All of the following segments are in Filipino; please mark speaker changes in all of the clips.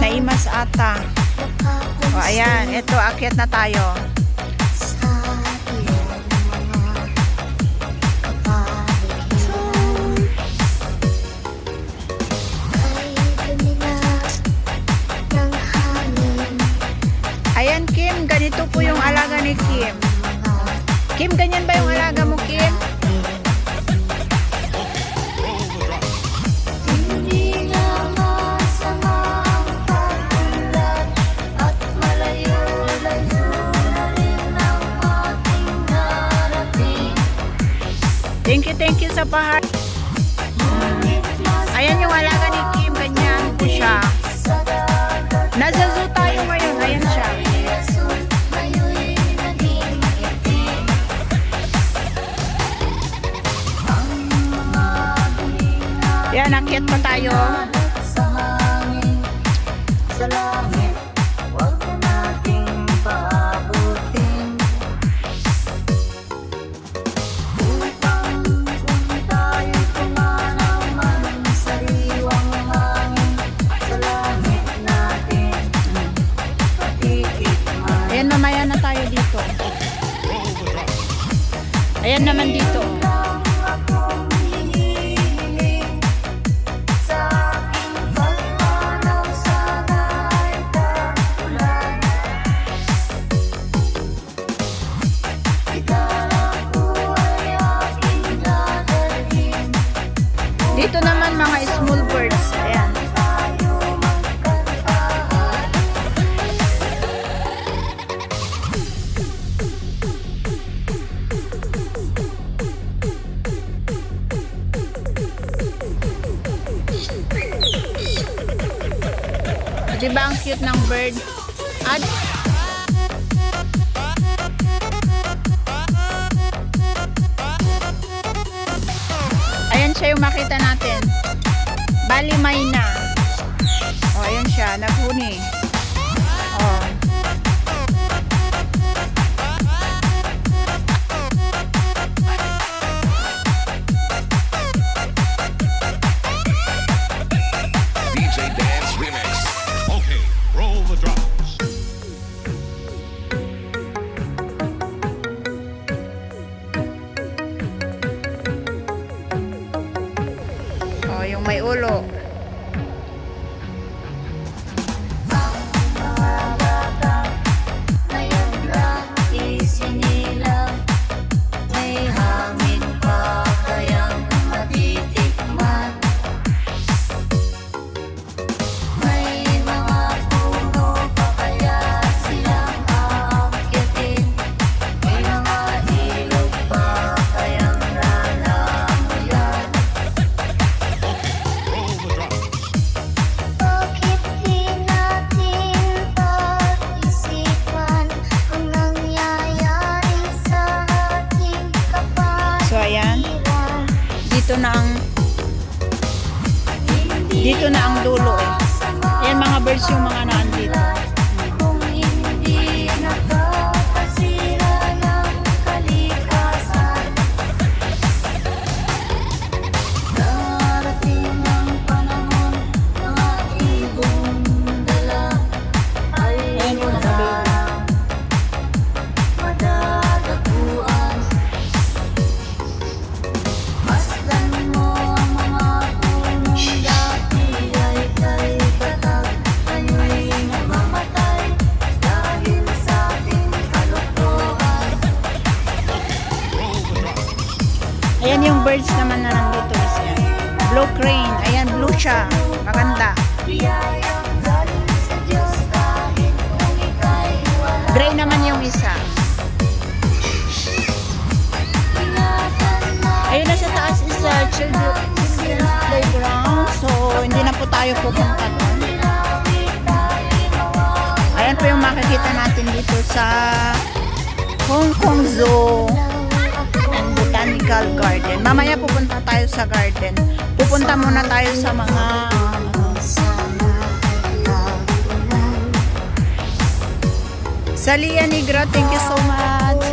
Speaker 1: Naimas ata. O ayan, ito, akyat na tayo. Ayan, Kim, ganito po yung alaga ni Kim. Kim, ganyan ba yung alaga mo, Kim? Thank you sa pahar. Ayan yung alaga ni Kim, ganyan po siya. Nasa zoo tayo ngayon, ayan siya. Ayan, akyat pa tayo. Ayan, mamaya na tayo dito. Ayan naman dito. Dito naman mga small birds. Ayan. Diba ang cute ng bird? Ayan siya yung makita natin. Bali Mayna. O, ayan siya. Naghuni. O.
Speaker 2: DJ Dance Remix. Okay, roll the drums.
Speaker 1: O, yung may ulo. Dito na ang dulo eh. Ayan mga birds yung mga naandito. Ayan yung birds naman na nandito. Blue crane. Ayan, blue siya. Maganda. Gray naman yung isa. children's playground. So, hindi na po tayo pupunta doon. Ayan po yung makikita natin dito sa Hong Kong Zoo and Botanical Garden. Mamaya pupunta tayo sa garden. Pupunta muna tayo sa mga Salia Negra, thank you so much.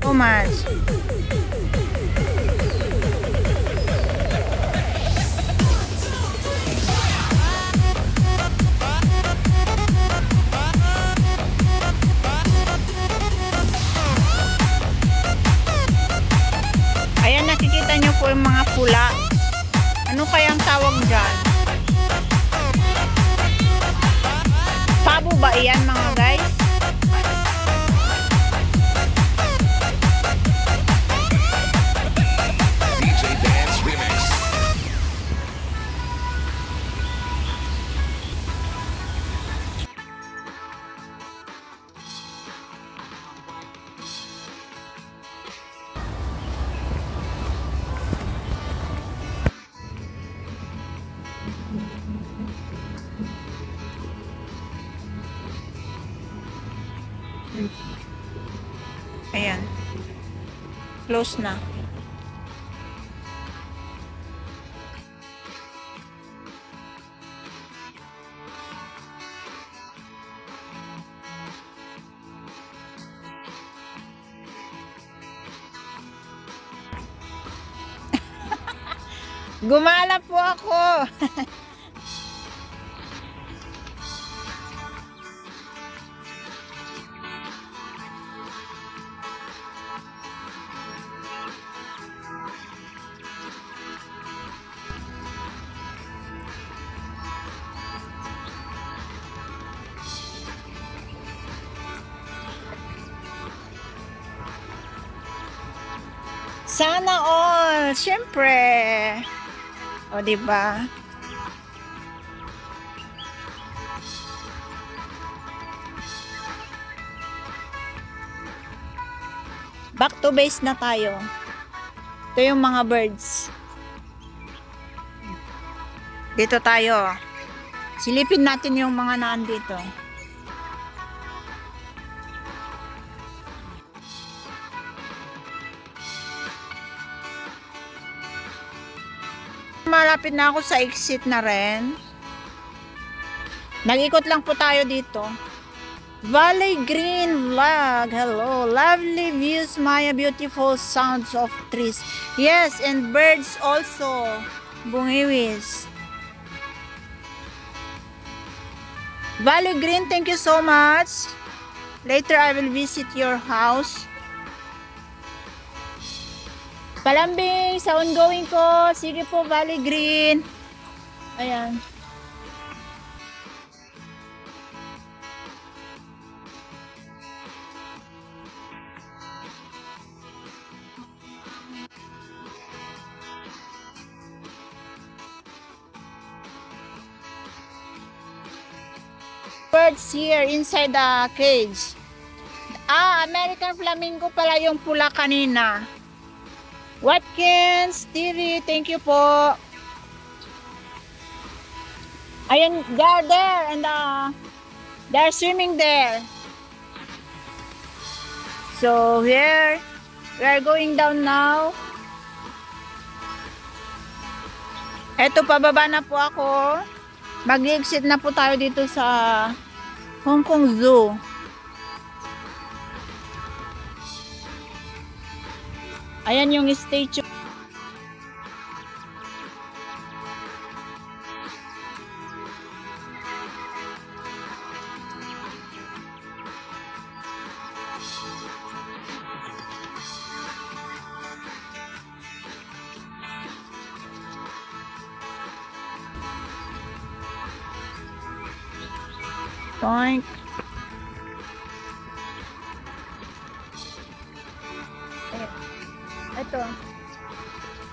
Speaker 1: So much. Ayan, nakikita nyo po yung mga pula. Ano kayang tawag dyan? Pabo ba iyan mga guys?
Speaker 2: DJ Dance Remix.
Speaker 1: Ayan. Close na. Gumala po ako. Sana all, syempre. O, diba? Back to base na tayo. Ito yung mga birds. Dito tayo. Silipin natin yung mga naandito. Malapit na ako sa exit na rin. Nag-ikot lang po tayo dito. Valley Green Vlog. Hello. Lovely views, Maya. Beautiful sounds of trees. Yes, and birds also. Bungiwis. Valley Green, thank you so much. Later, I will visit your house. Palambing sa ongoing ko. Sige po, Valley Green. Ayan. Birds here inside the cage. Ah, American flamingo pala yung pula kanina. Watkins, Tiri, thank you po. Ayan, they're there and they're swimming there. So here, we are going down now. Eto, pababa na po ako. Mag-exit na po tayo dito sa Hong Kong Zoo. Ayan yung statue. Boink. Ayan. dito.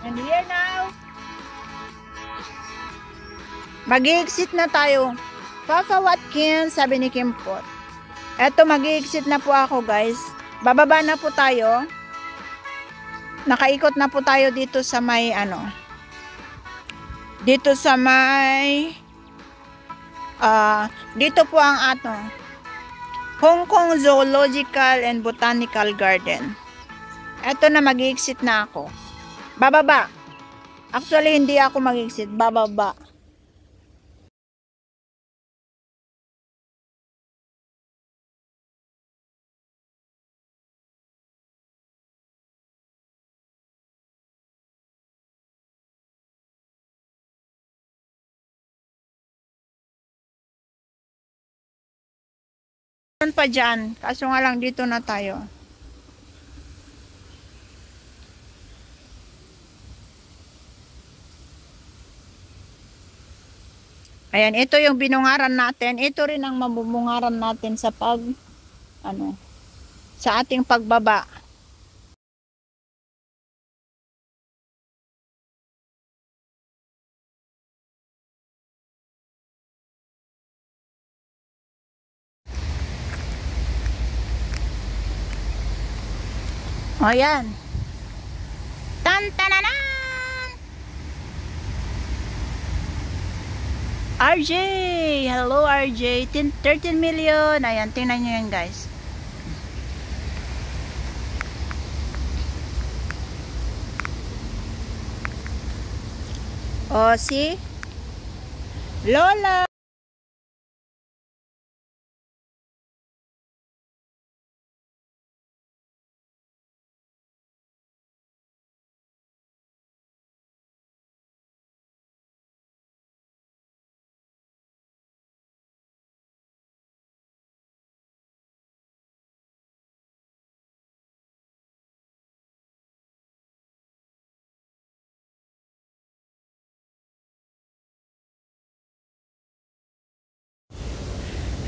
Speaker 1: And here now, mag-i-exit na tayo. Papa Watkins, sabi ni Kimpot. Eto, mag-i-exit na po ako, guys. Bababa na po tayo. Nakaikot na po tayo dito sa may, dito sa may, dito po ang Hong Kong Zoological and Botanical Garden. Eto na, mag-i-exit na ako. Bababa. Actually, hindi ako mag-exit. Bababa. Pa dyan. Kaso nga lang dito na tayo. Ayan, ito yung binungaran natin. Ito rin ang mabubungaran natin sa sa ating pagbaba. Ayan. Tan-tananan! RJ! Hello RJ! 13 million! Ayan, tingnan nyo yan guys. Oh, see? Lola!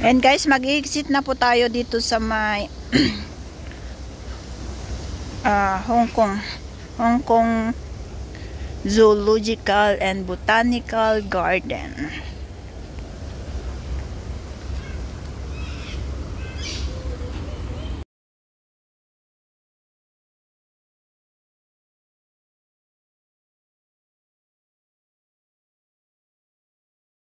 Speaker 1: And guys, mag-exit na po tayo dito sa may Hong Kong Zoological and Botanical Garden.